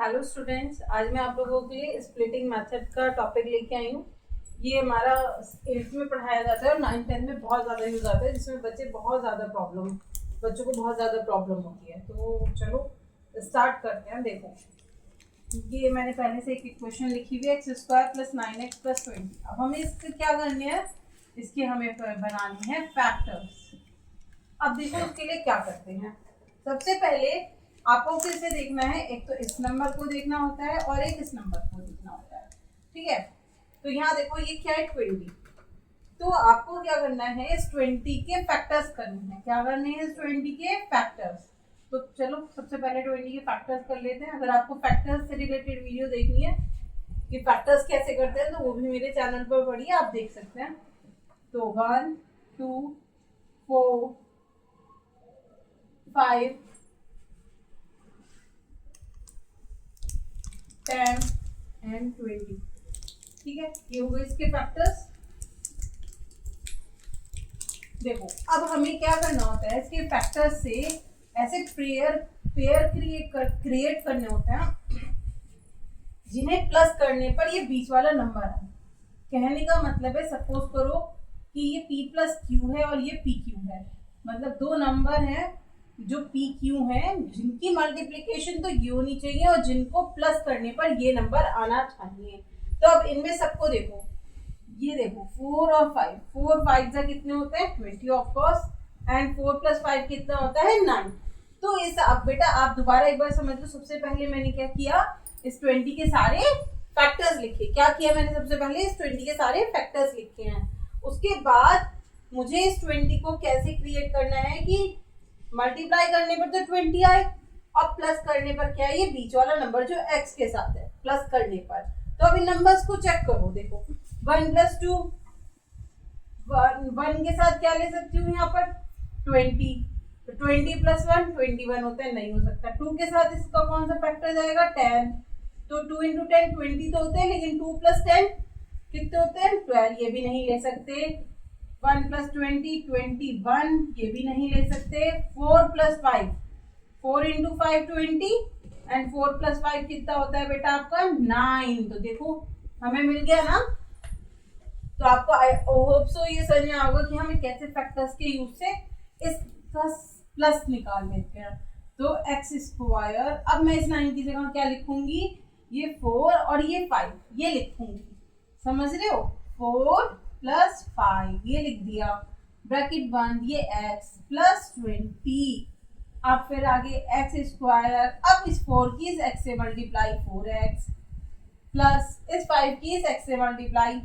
Hello students, आज मैं आप लोगों के लिए स्प्लिटिंग मेथड का टॉपिक लेके आई हूँ। ये हमारा 8th में पढ़ाया जाता है और 9th-10th में बहुत ज़्यादा यूज आता है, जिसमें बच्चों को बहुत ज़्यादा प्रॉब्लम होती है। तो चलो स्टार्ट करते हैं। देखो, ये मैंने पहले से एक इक्वेशन लिखी हुई है, x² + 9x + 20। अब हमें इससे क्या करनी है, इसके हमें बनानी है फैक्टर्स। अब देखो इसके लिए क्या करते हैं। सबसे पहले आपको फिर से देखना है, एक तो इस नंबर को देखना होता है और एक इस नंबर को देखना होता है। ठीक है, तो यहाँ देखो ये क्या है 20। तो आपको क्या करना है, इस 20 के फैक्टर्स करने हैं। क्या करने हैं, इस 20 के फैक्टर्स। तो चलो सबसे पहले 20 के फैक्टर्स कर लेते हैं। अगर आपको फैक्टर्स से रिलेटेड वीडियो देखनी है कि फैक्टर्स कैसे करते हैं, तो वो भी मेरे चैनल पर पढ़िए, आप देख सकते हैं। तो 1 2 4 5 10 and 20। ठीक है, ये हो गए इसके फैक्टर्स। देखो अब हमें क्या करना होता है, इसके फैक्टर्स से ऐसे पेयर क्रिएट करने होते हैं जिन्हें प्लस करने पर ये बीच वाला नंबर है। कहने का मतलब है, सपोज करो कि ये p + q है और ये pq है। मतलब दो नंबर हैं जो pq है, जिनकी मल्टीप्लिकेशन तो ये होनी चाहिए और जिनको प्लस करने पर ये नंबर आना चाहिए। तो अब इनमें सबको देखो, ये देखो 4 और 5, 4 5 जा कितने होते हैं 20 ऑफ कोर्स, एंड 4 + 5 कितना होता है 9। तो इस अब बेटा आप दोबारा एक बार समझ लो। सबसे पहले मैंने क्या किया, इस 20 के सारे फैक्टर्स लिखे। क्या किया मैंने, सबसे पहले इस 20 के सारे फैक्टर्स लिखे हैं। उसके बाद मुझे इस 20 को कैसे क्रिएट करना है कि मल्टीप्लाई करने पर तो 20 आए और प्लस करने पर क्या है, ये बीच वाला नंबर जो x के साथ है प्लस करने पर। तो अब इन नंबर्स को चेक करो। देखो 1 + 2, 1 के साथ क्या ले सकती हूँ यहाँ पर 20। तो 20 + 1 21 होता है, नहीं हो सकता। 2 के साथ इसका कौन सा फैक्टर जाएगा 10। तो 2 × 10 20 तो होते हैं, लेकिन 2 + 10 कितने होते हैं 12, ये भी नहीं ले सकते। 1 + 20 21, ये भी नहीं ले सकते। 4 + 5, 4 × 5 20, एंड 4 + 5 कितना होता है बेटा आपका 9। तो देखो हमें मिल गया ना। तो आपको आई होप सो ये समझ में आएगा कि हमें कैसे फैक्टर्स के यूज से इसका प्लस निकाल लेते हैं। तो x², अब मैं इस 9 की जगह क्या लिखूंगी, ये 4 और ये 5 ये लिखूंगी। समझ रहे हो, 4 + 5 ये लिख दिया, ब्रैकेट बंद, ये x + 20। अब फिर आगे x², अब इस 4 की इस x से मल्टीप्लाई 4x, प्लस इस 5 की इस x से मल्टीप्लाई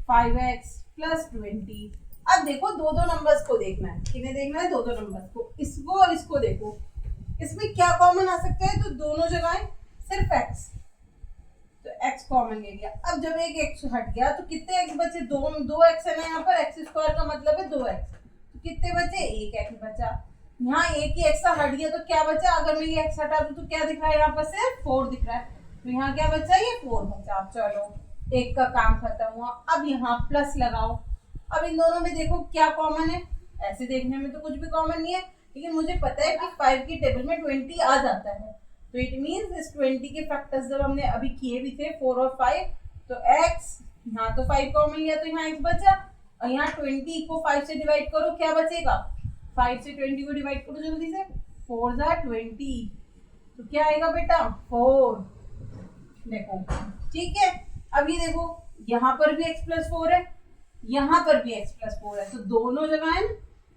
5x + 20। अब देखो दो दो नंबर्स को देखना है। किन्हें देखना है, दो दो नंबर्स को, इसको और इसको। देखो इसमें क्या कॉमन आ सकता है, तो दोनों जगह सिर्फ x, तो x कॉमन ले लिया। अब जब एक x हट गया तो कितने x बचे, दो x है ना यहाँ पर, x² का मतलब है 2x। तो कितने बचे, एक x बचा। यहाँ एक ही x हट गया तो क्या बचा, अगर मैं ये x हटा दूं तो क्या दिख रहा है, यहाँ पर सिर्फ 4 दिख रहा है। तो यहाँ क्या बचा, ये 4 बचा। चलो एक का काम खत्म हुआ। अब यहाँ प्लस लगाओ। अब इन दोनों में देखो क्या कॉमन है, ऐसे देखने में तो कुछ भी कॉमन नहीं है, लेकिन मुझे पता है कि 5 की टेबल में 20 आ जाता है। तो इट मींस इस 20 के फैक्टर्स जब हमने अभी किए भी थे 4 और 5, तो x, यहाँ तो 5 कॉमन लिया तो यहाँ x बचा, और यहाँ 20 को 5 से डिवाइड करो, क्या बचेगा, 5 से 20 को डिवाइड करो जल्दी से, 4 × 20, तो क्या आएगा बेटा 4। देखो ठीक है। अब ये देखो यहाँ पर भी x + 4 है, यहाँ पर भी x + 4 है, तो दोनों जगह है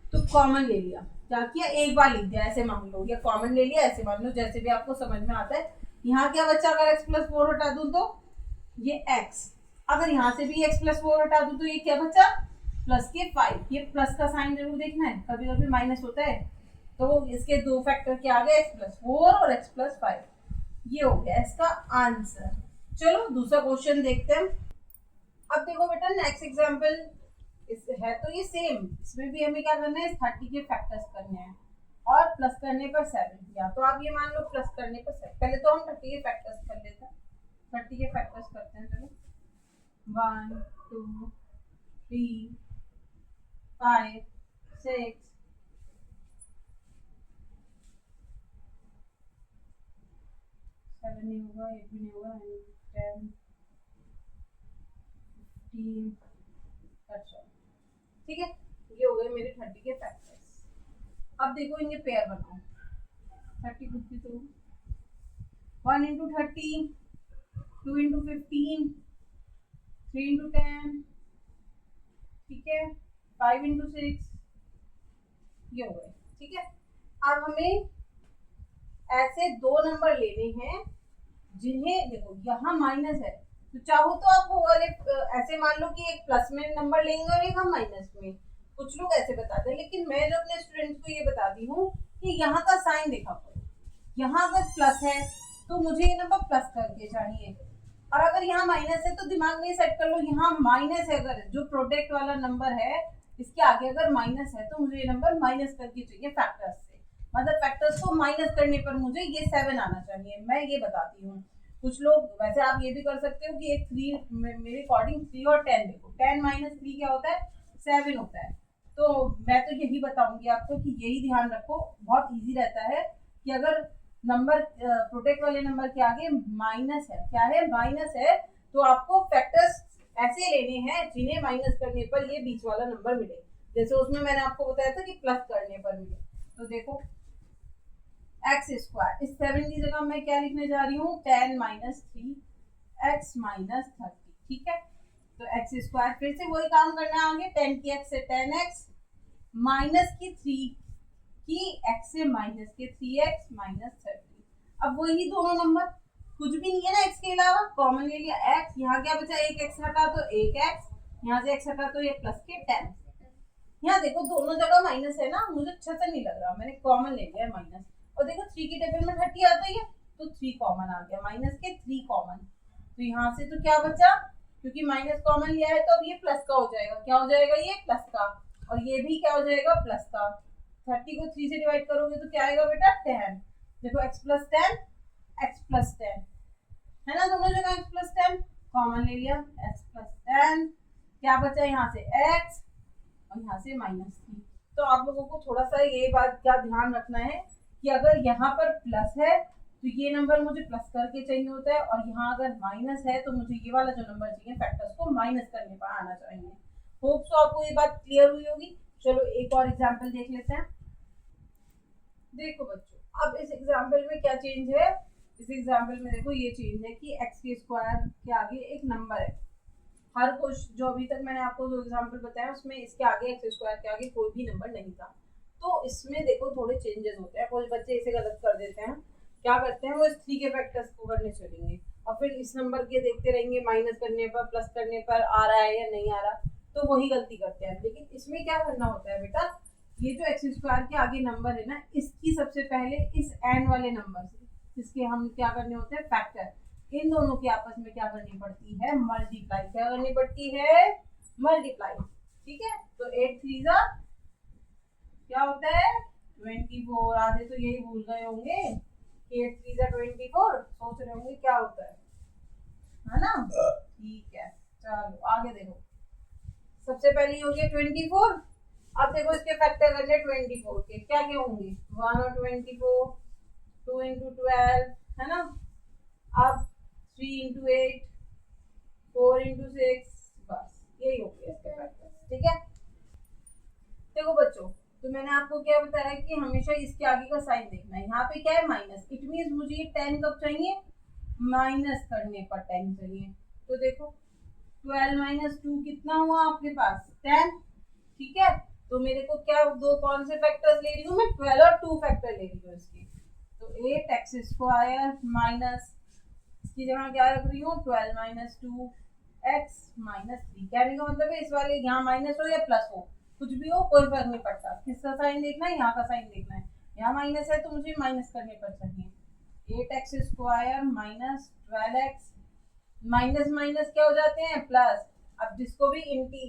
तो कॉमन ले लिया। क्या किया, एक बार लिख दिया ऐसे मान लो, या कॉमन ले लिया ऐसे मान लो, जैसे भी आपको समझ में आता है। यहाँ क्या बचा, अगर x + 4 हटा दूं तो ये x, अगर यहाँ से भी x + 4 हटा दूं तो ये क्या बचा प्लस के 5। ये प्लस का साइन जरूर देखना है, कभी कभी माइनस होता है। तो इसके दो फैक्टर क्या आ गए, x + 4 और x + 5। ये हो गया इसका आंसर। चलो दूसरा क्वेश्चन देखते हैं। अब देखो बेटा नेक्स्ट एग्जांपल है तो ये सेम, इसमें भी हमें क्या करना है, 30 के फैक्टर्स करने हैं और प्लस करने पर 7 किया। तो आप ये मान लो प्लस करने पर 7, पहले तो हम 30 के फैक्टर्स कर लेते हैं। 30 के फैक्टर्स करते हैं, चलो 1 2 3 5 6 7 7 नहीं होगा, 8 भी नहीं होगा, 10 15, अच्छा ठीक है। ये हो गए मेरे 30 के फैक्टर्स। अब देखो इनके पेयर बनाओ। 30 52, 1 into 30, 2 into 15, 3 into 10, ठीक है, 5 into 6, ये हो गए, ठीक है। अब हमें ऐसे दो नंबर लेने हैं जिन्हें देखो यहाँ माइनस है, तो चाहो तो आप वो वाले ऐसे मान लो कि एक प्लस में नंबर लेंगे और एक हम माइनस में। कुछ लोग ऐसे बताते हैं, लेकिन मैं जो अपने स्टूडेंट्स को ये बताती हूँ कि यहाँ का साइन देखा करो, यहाँ अगर प्लस है तो मुझे ये नंबर प्लस करके चाहिए, और अगर यहाँ माइनस है तो दिमाग में सेट कर लो यहाँ माइनस है, अगर जो प्रोडक्ट वाला नंबर है इसके आगे अगर माइनस है तो मुझे ये नंबर माइनस करके चाहिए फैक्टर्स से, मतलब फैक्टर्स को माइनस करने पर मुझे ये 7 आना चाहिए, मैं ये बताती हूँ। कुछ लोग वैसे आप ये भी कर सकते हो कि एक 3 मेरे अकॉर्डिंग 3 और 10 देखो, 10 माइनस 3 क्या होता है, 7 होता है। तो मैं तो यही बताऊंगी आपको कि यही ध्यान रखो, बहुत इजी रहता है कि अगर नंबर प्रोडक्ट वाले नंबर के आगे माइनस है, क्या है माइनस है, तो आपको फैक्टर्स ऐसे लेने हैं जिन्हें माइनस करने पर ये बीच वाला नंबर मिले, जैसे उसमें मैंने आपको बताया था कि प्लस करने पर मिले। तो देखो एक्स स्क्वायर, इस 7 की जगह मैं क्या लिखने जा रही हूँ, 10 माइनस 3 एक्स माइनस 30, ठीक है। तो एक्स स्क्वायर फिर से वही काम करना है आगे, 10 की एक्स से 10x माइनस की 3 की x से माइनस के 3x माइनस 30। अब वही दोनों नंबर, कुछ भी नहीं है ना x के अलावा, कॉमन ले लिया x, यहाँ क्या बचा, एक x हटा तो एक x, यहाँ से x हटा तो ये प्लस के 10। यहाँ देखो दोनों जगह माइनस है ना, मुझे अच्छा सा नहीं लग रहा, मैंने कॉमन ले लिया माइनस, और देखो 3 की टेबल में 30 आता ही है तो 3 कॉमन आ गया, माइनस के 3 कॉमन। तो यहाँ से तो क्या बचा, क्योंकि माइनस कॉमन लिया है तो अब ये प्लस का हो जाएगा, क्या हो जाएगा ये प्लस का, और ये भी क्या हो जाएगा प्लस का। 30 को 3 से डिवाइड करोगे तो क्या आएगा बेटा 10, देखो x प्लस 10 x प्लस 10 है ना, दोनों जगह x प्लस 10 कॉमन ले लिया, x प्लस 10 क्या बचा यहाँ से x और यहाँ से माइनस 3। तो आप लोगों को थोड़ा सा ये बात क्या ध्यान रखना है कि अगर यहाँ पर प्लस है तो ये नंबर मुझे प्लस करके चाहिए होता है, और यहाँ अगर माइनस है तो मुझे ये वाला जो नंबर चाहिए फैक्टर्स को माइनस करने पर आना चाहिए। होप सो आपको ये बात क्लियर हुई होगी। चलो एक और एग्जाम्पल देख लेते हैं। देखो बच्चों, अब इस एग्जाम्पल में क्या चेंज है, इस एग्जाम्पल में देखो ये चेंज है कि एक्स के स्क्वायर के आगे एक नंबर है। हर कुछ जो अभी तक मैंने आपको जो एग्जाम्पल बताया उसमें इसके आगे एक्स स्क्वायर के आगे कोई भी नंबर नहीं था, तो इसमें देखो थोड़े चेंजेस होते हैं। कुछ बच्चे इसे गलत कर देते हैं, क्या करते हैं वो इस 3 के फैक्टर्स को करने चलेंगे और फिर इस नंबर के देखते रहेंगे माइनस करने पर प्लस करने पर आ रहा है या नहीं आ रहा, तो वही गलती करते हैं। लेकिन इसमें क्या करना होता है बेटा, ये जो एक्स स्क्वायर के आगे नंबर है ना, इसकी सबसे पहले इस एंड वाले नंबर से जिसके हम क्या करने होते हैं फैक्टर, इन दोनों की आपस में क्या करनी पड़ती है मल्टीप्लाई, क्या करनी पड़ती है मल्टीप्लाई, ठीक है। तो 8 3 क्या होता है 24, आधे तो यही भूल गए होंगे, 8 3 24, सोच रहे होंगे क्या होता है ना, ठीक है। चलो आगे देखो, सबसे पहले हो गया 24, अब देखो इसके फैक्टर करने 24 के क्या क्या होंगे, 1 और 24, 2 into 12 है ना, अब 3 into 8, 4 into 6, बस यही हो गया इसके फैक्टर, ठीक है। देखो बच्चों, तो मैंने आपको क्या बताया कि हमेशा इसके आगे का साइन देखना है। यहाँ पे क्या है माइनस, इट मीन्स मुझे ये 10 कब चाहिए, माइनस करने पर 10 चाहिए। तो देखो 12 माइनस 2 कितना हुआ आपके पास 10, ठीक है। तो मेरे को क्या दो कौन से फैक्टर्स ले रही हूँ मैं, 12 और 2 फैक्टर ले रही हूँ इसके। तो 8 एक्स स्क्वायर माइनस इसकी जगह क्या रख रही हूँ 12 माइनस 2 एक्स माइनस 3। कहने का मतलब है इस वाले यहाँ माइनस हो या प्लस हो कुछ भी हो कोई फर्क नहीं पड़ता, किसका साइन देखना है, यहाँ का साइन देखना है। यहाँ माइनस है तो मुझे माइनस करने पर चाहिए, 8 x square minus 12 x, minus minus क्या हो जाते हैं प्लस। अब जिसको भी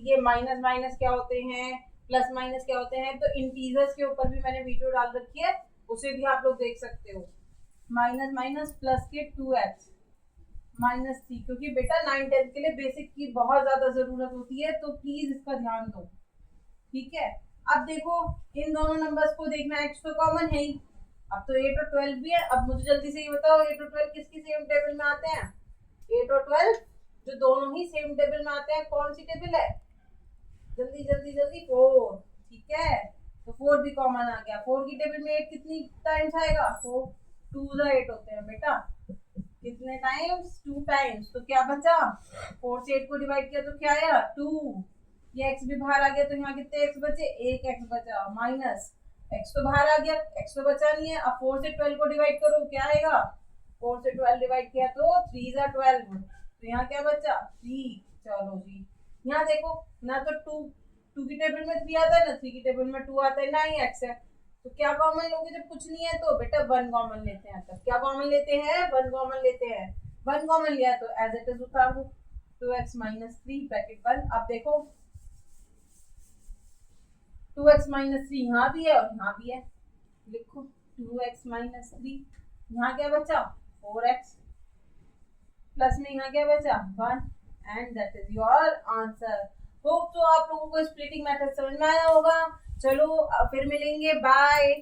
ये माइनस माइनस क्या होते हैं प्लस माइनस क्या होते हैं, तो इंटीजर्स के ऊपर भी मैंने वीडियो डाल रखी है, उसे भी आप लोग देख सकते हो। माइनस माइनस प्लस के 2x माइनस 3, क्योंकि बेटा 9 10 के लिए बेसिक की बहुत ज्यादा जरूरत होती है, तो प्लीज इसका ध्यान दो, ठीक है। अब देखो इन दोनों नंबर्स को देखना, x तो कॉमन है ही, अब तो 8 और 12 भी है। अब मुझे जल्दी से ये बताओ 8 और 12 किसकी सेम टेबल में आते हैं? 8 और 12 जो दोनों ही सेम टेबल में आते हैं, कौन सी टेबल है? जल्दी जल्दी जल्दी, 4। ठीक है, तो 4 भी कॉमन आ गया। 4 की टेबल में 8 कितनी टाइम्स आएगा? 4 2 8 होते हैं बेटा। कितने टाइम्स? 2 टाइम्स। तो क्या बचा? 4 से 8 को डिवाइड किया तो क्या आया? 2। ये x भी बाहर आ गया, तो यहाँ कितने x बचे? 1 x बचा, माइनस x तो बाहर आ गया, x तो बचा नहीं है। अब 4 से 12 को डिवाइड करो, क्या आएगा? 4 से 12 डिवाइड किया तो 3 जा 12, तो यहाँ क्या बचा? 3। चलो जी, यहाँ देखो ना, तो 2 की टेबल में 3 आता है ना 3 की टेबल में 2 आता है, ना ही x है। तो क्या कॉमन लोगे जब कुछ नहीं है? तो बेटा 1 कॉमन लेते हैं। तब क्या कॉमन लेते हैं? 1 कॉमन लेते हैं। 1 कॉमन लिया तो एज इट इज उतार दो, 2x माइनस 3 ब्रैकेट 1। अब देखो 2x माइनस 3 यहाँ भी है और यहाँ भी है, लिखो 2x माइनस 3। यहाँ क्या बचा? 4x, प्लस में यहाँ क्या बचा? 1, and that is your answer. Hope तो आप लोगों को स्प्लिटिंग मेथड समझ में आया होगा। चलो फिर मिलेंगे, बाय।